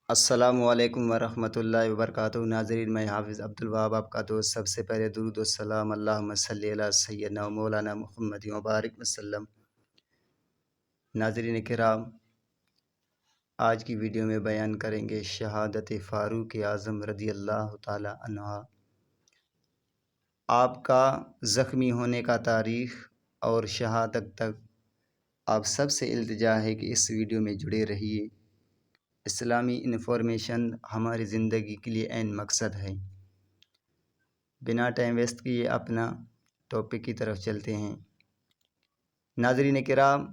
السلام علیکم ورحمۃ اللہ وبرکاتہ۔ ناظرین، میں حافظ عبدالوہاب آپ کا دوست۔ سب سے پہلے درود و السلام اللہم صلی علی سیدنا و مولانا محمد مبارک وسلم۔ ناظرین کرام، آج کی ویڈیو میں بیان کریں گے شہادت فاروق اعظم رضی اللہ تعالی عنہ، آپ کا زخمی ہونے کا تاریخ اور شہادت تک آپ سب سے التجا ہے کہ اس ویڈیو میں جڑے رہیے۔ اسلامی انفارمیشن ہماری زندگی کے لیے عین مقصد ہے۔ بنا ٹائم ویسٹ کیے اپنا ٹاپک کی طرف چلتے ہیں۔ ناظرین کرام،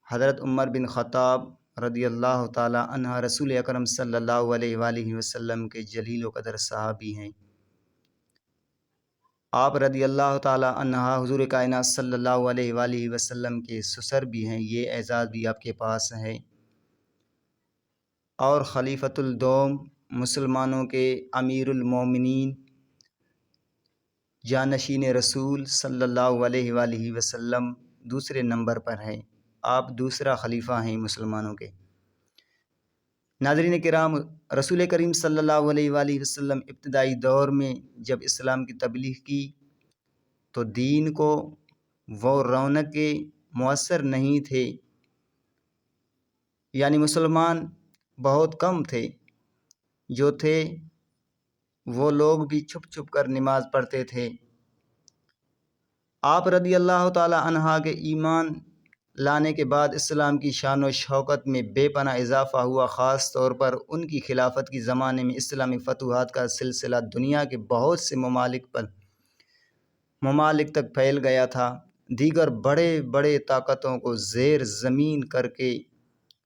حضرت عمر بن خطاب رضی اللہ تعالی عنہ رسول اکرم صلی اللہ علیہ وآلہ وسلم کے جلیل و قدر صحابی ہیں۔ آپ رضی اللہ تعالی عنہ حضور کائنات صلی اللہ علیہ وآلہ وسلم کے سسر بھی ہیں، یہ اعزاز بھی آپ کے پاس ہے۔ اور خلیفۃ الدوم، مسلمانوں کے امیر المومنین، جانشین رسول صلی اللہ علیہ وآلہ وسلم دوسرے نمبر پر ہیں۔ آپ دوسرا خلیفہ ہیں مسلمانوں کے۔ ناظرین کرام، رسول کریم صلی اللہ علیہ وآلہ وسلم ابتدائی دور میں جب اسلام کی تبلیغ کی تو دین کو وہ رونق میسر نہیں تھے، یعنی مسلمان بہت کم تھے، جو تھے وہ لوگ بھی چھپ چھپ کر نماز پڑھتے تھے۔ آپ رضی اللہ تعالی عنہ کے ایمان لانے کے بعد اسلام کی شان و شوکت میں بے پناہ اضافہ ہوا۔ خاص طور پر ان کی خلافت کے زمانے میں اسلامی فتوحات کا سلسلہ دنیا کے بہت سے ممالک تک پھیل گیا تھا۔ دیگر بڑے بڑے طاقتوں کو زیر زمین کر کے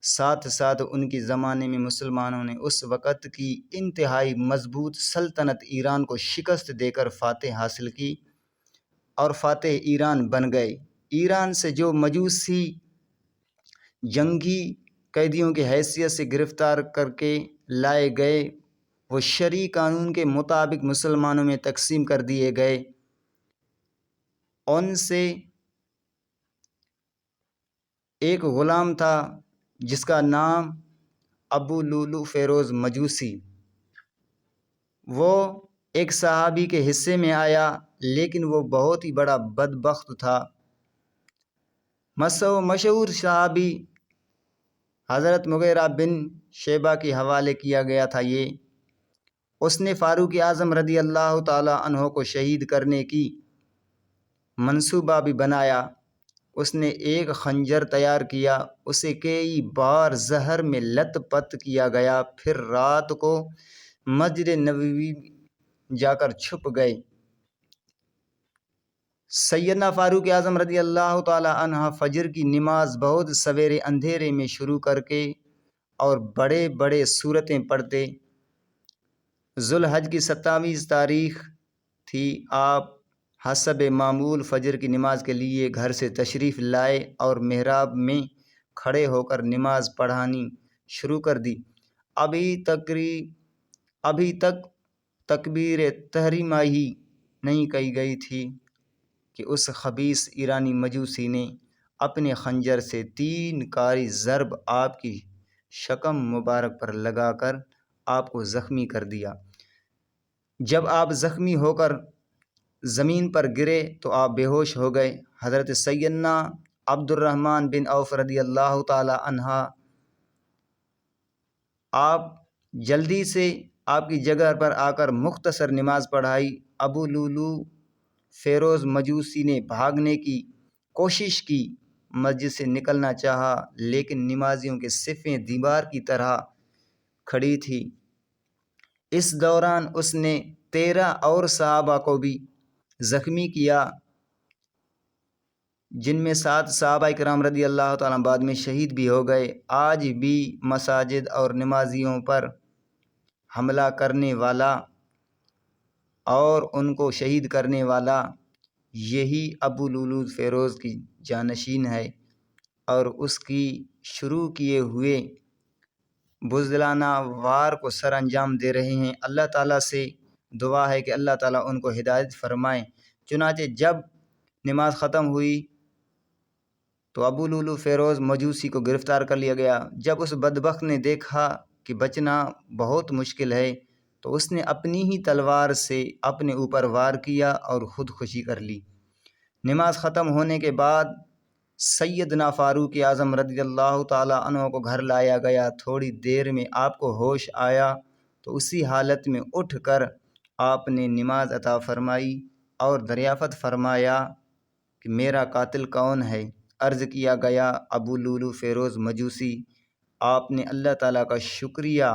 ساتھ ساتھ ان کے زمانے میں مسلمانوں نے اس وقت کی انتہائی مضبوط سلطنت ایران کو شکست دے کر فتح حاصل کی اور فاتح ایران بن گئے۔ ایران سے جو مجوسی جنگی قیدیوں کی حیثیت سے گرفتار کر کے لائے گئے، وہ شرعی قانون کے مطابق مسلمانوں میں تقسیم کر دیے گئے۔ ان سے ایک غلام تھا جس کا نام ابو لولو فیروز مجوسی، وہ ایک صحابی کے حصے میں آیا، لیکن وہ بہت ہی بڑا بدبخت تھا۔ مشہور صحابی حضرت مغیرہ بن شعبہ کے حوالے کیا گیا تھا۔ اس نے فاروق اعظم رضی اللہ تعالی عنہ کو شہید کرنے کی منصوبہ بھی بنایا۔ اس نے ایک خنجر تیار کیا، اسے کئی بار زہر میں لت پت کیا گیا، پھر رات کو مسجد نبوی جا کر چھپ گئے۔ سیدنا فاروق اعظم رضی اللہ تعالی عنہ فجر کی نماز بہت سویرے اندھیرے میں شروع کر کے اور بڑے بڑے سورتیں پڑھتے۔ ذوالحج کی 27 تاریخ تھی۔ آپ حسب معمول فجر کی نماز کے لیے گھر سے تشریف لائے اور محراب میں کھڑے ہو کر نماز پڑھانی شروع کر دی۔ ابھی تک تکبیر تحریمہ ہی نہیں کی گئی تھی کہ اس خبیث ایرانی مجوسی نے اپنے خنجر سے 3 کاری ضرب آپ کی شکم مبارک پر لگا کر آپ کو زخمی کر دیا۔ جب آپ زخمی ہو کر زمین پر گرے تو آپ بے ہوش ہو گئے۔ حضرت سیدنا عبد الرحمن بن عوف رضی اللہ تعالی عنہ آپ جلدی سے آپ کی جگہ پر آ کر مختصر نماز پڑھائی۔ ابو لولو فیروز مجوسی نے بھاگنے کی کوشش کی، مسجد سے نکلنا چاہا، لیکن نمازیوں کی صفیں دیوار کی طرح کھڑی تھی۔ اس دوران اس نے 13 اور صحابہ کو بھی زخمی کیا، جن میں 7 صحابہ کرام رضی اللہ تعالیٰ بعد میں شہید بھی ہو گئے۔ آج بھی مساجد اور نمازیوں پر حملہ کرنے والا اور ان کو شہید کرنے والا یہی ابو لولو فیروز کی جانشین ہے، اور اس کی شروع کیے ہوئے بزدلانہ وار کو سر انجام دے رہے ہیں۔ اللہ تعالیٰ سے دعا ہے کہ اللہ تعالیٰ ان کو ہدایت فرمائے۔ چنانچہ جب نماز ختم ہوئی تو ابو لولو فیروز مجوسی کو گرفتار کر لیا گیا۔ جب اس بدبخت نے دیکھا کہ بچنا بہت مشکل ہے، تو اس نے اپنی ہی تلوار سے اپنے اوپر وار کیا اور خودکشی کر لی۔ نماز ختم ہونے کے بعد سیدنا فاروق اعظم رضی اللہ تعالیٰ عنہ کو گھر لایا گیا۔ تھوڑی دیر میں آپ کو ہوش آیا تو اسی حالت میں اٹھ کر آپ نے نماز عطا فرمائی اور دریافت فرمایا کہ میرا قاتل کون ہے؟ عرض کیا گیا ابو لولو فیروز مجوسی۔ آپ نے اللہ تعالیٰ کا شکریہ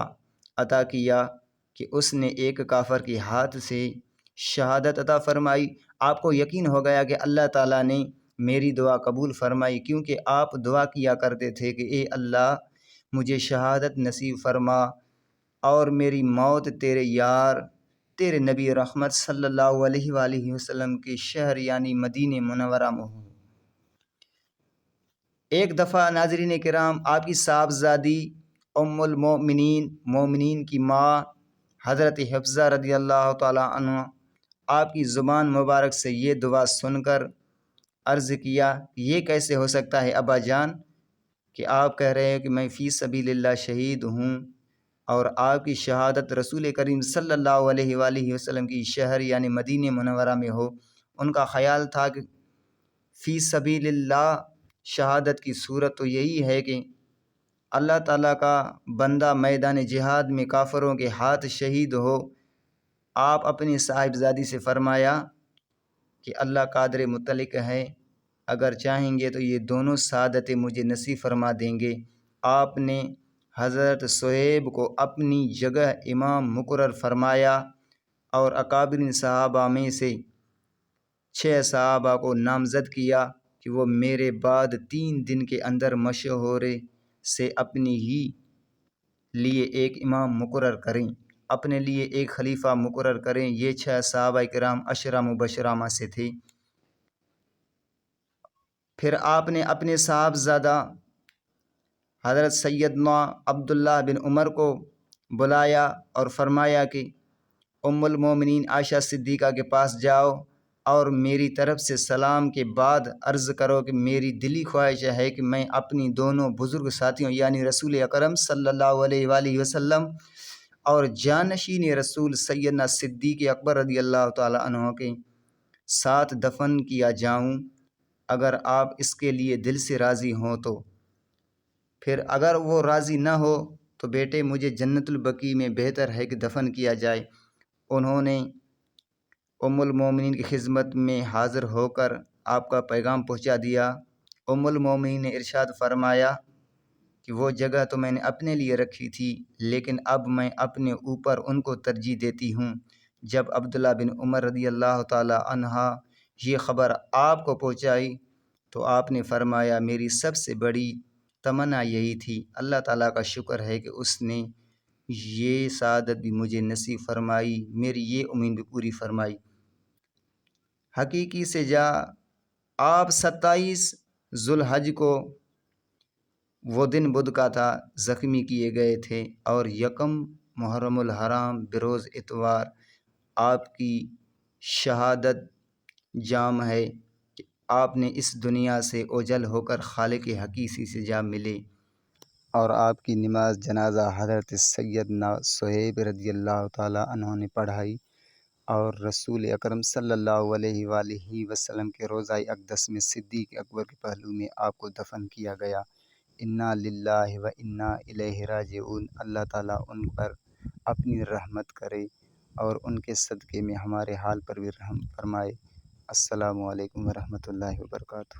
ادا کیا کہ اس نے ایک کافر کے ہاتھ سے شہادت عطا فرمائی۔ آپ کو یقین ہو گیا کہ اللہ تعالیٰ نے میری دعا قبول فرمائی، کیونکہ آپ دعا کیا کرتے تھے کہ اے اللہ مجھے شہادت نصیب فرما اور میری موت تیرے یار تیرے نبی رحمت صلی اللہ علیہ وآلہ وسلم کے شہر یعنی مدینہ منورہ میں ہو۔ ایک دفعہ ناظرین کرام، آپ کی صاحبزادی ام المؤمنین، مومنین کی ماں حضرت حفصہ رضی اللہ تعالیٰ عنہ آپ کی زبان مبارک سے یہ دعا سن کر عرض کیا، یہ کیسے ہو سکتا ہے ابا جان کہ آپ کہہ رہے ہیں کہ میں فی سبیل اللہ شہید ہوں اور آپ کی شہادت رسول کریم صلی اللہ علیہ وآلہ وسلم کی شہر یعنی مدینہ منورہ میں ہو۔ ان کا خیال تھا کہ فی سبیل اللہ شہادت کی صورت تو یہی ہے کہ اللہ تعالیٰ کا بندہ میدان جہاد میں کافروں کے ہاتھ شہید ہو۔ آپ اپنی صاحبزادی سے فرمایا کہ اللہ قادر مطلق ہے، اگر چاہیں گے تو یہ دونوں سعادتیں مجھے نصیب فرما دیں گے۔ آپ نے حضرت صہیب کو اپنی جگہ امام مقرر فرمایا اور اکابرین صحابہ میں سے 6 صحابہ کو نامزد کیا کہ وہ میرے بعد 3 دن کے اندر مشورے سے اپنی ہی لیے ایک امام مقرر کریں، اپنے لیے ایک خلیفہ مقرر کریں۔ یہ 6 صحابہ کرام عشرہ مبشرہ میں سے تھے۔ پھر آپ نے اپنے صاحبزادہ حضرت سیدنا عبداللہ بن عمر کو بلایا اور فرمایا کہ ام المومنین عائشہ صدیقہ کے پاس جاؤ اور میری طرف سے سلام کے بعد عرض کرو کہ میری دلی خواہش ہے کہ میں اپنی دونوں بزرگ ساتھیوں یعنی رسول اکرم صلی اللہ علیہ وآلہ وسلم اور جانشین رسول سیدنا صدیق اکبر رضی اللہ تعالیٰ عنہ کے ساتھ دفن کیا جاؤں، اگر آپ اس کے لیے دل سے راضی ہوں تو۔ پھر اگر وہ راضی نہ ہو تو بیٹے مجھے جنت البقیع میں بہتر ہے کہ دفن کیا جائے۔ انہوں نے ام المومنین کی خدمت میں حاضر ہو کر آپ کا پیغام پہنچا دیا۔ ام المومنین نے ارشاد فرمایا کہ وہ جگہ تو میں نے اپنے لیے رکھی تھی، لیکن اب میں اپنے اوپر ان کو ترجیح دیتی ہوں۔ جب عبداللہ بن عمر رضی اللہ تعالی عنہ یہ خبر آپ کو پہنچائی تو آپ نے فرمایا میری سب سے بڑی تمنا یہی تھی۔ اللہ تعالیٰ کا شکر ہے کہ اس نے یہ سعادت بھی مجھے نصیب فرمائی، میری یہ امید بھی پوری فرمائی۔ حقیقی سے جا آپ 27 ذوالحج کو وہ دن بدھ کا تھا زخمی کیے گئے تھے اور 1 محرم الحرام بروز اتوار آپ کی شہادت جام ہے کہ آپ نے اس دنیا سے اوجل ہو کر خالق حقیقی سے جا ملے، اور آپ کی نماز جنازہ حضرت سیدنا صہیب رضی اللہ تعالیٰ عنہ نے پڑھائی اور رسول اکرم صلی اللہ علیہ وآلہ وسلم کے روضہ اقدس میں صدیق اکبر کے پہلو میں آپ کو دفن کیا گیا۔ انا للہ و انا الیہ راجعون۔ اللہ تعالیٰ ان پر اپنی رحمت کرے اور ان کے صدقے میں ہمارے حال پر بھی رحم فرمائے۔ السلام علیکم ورحمۃ اللہ وبرکاتہ۔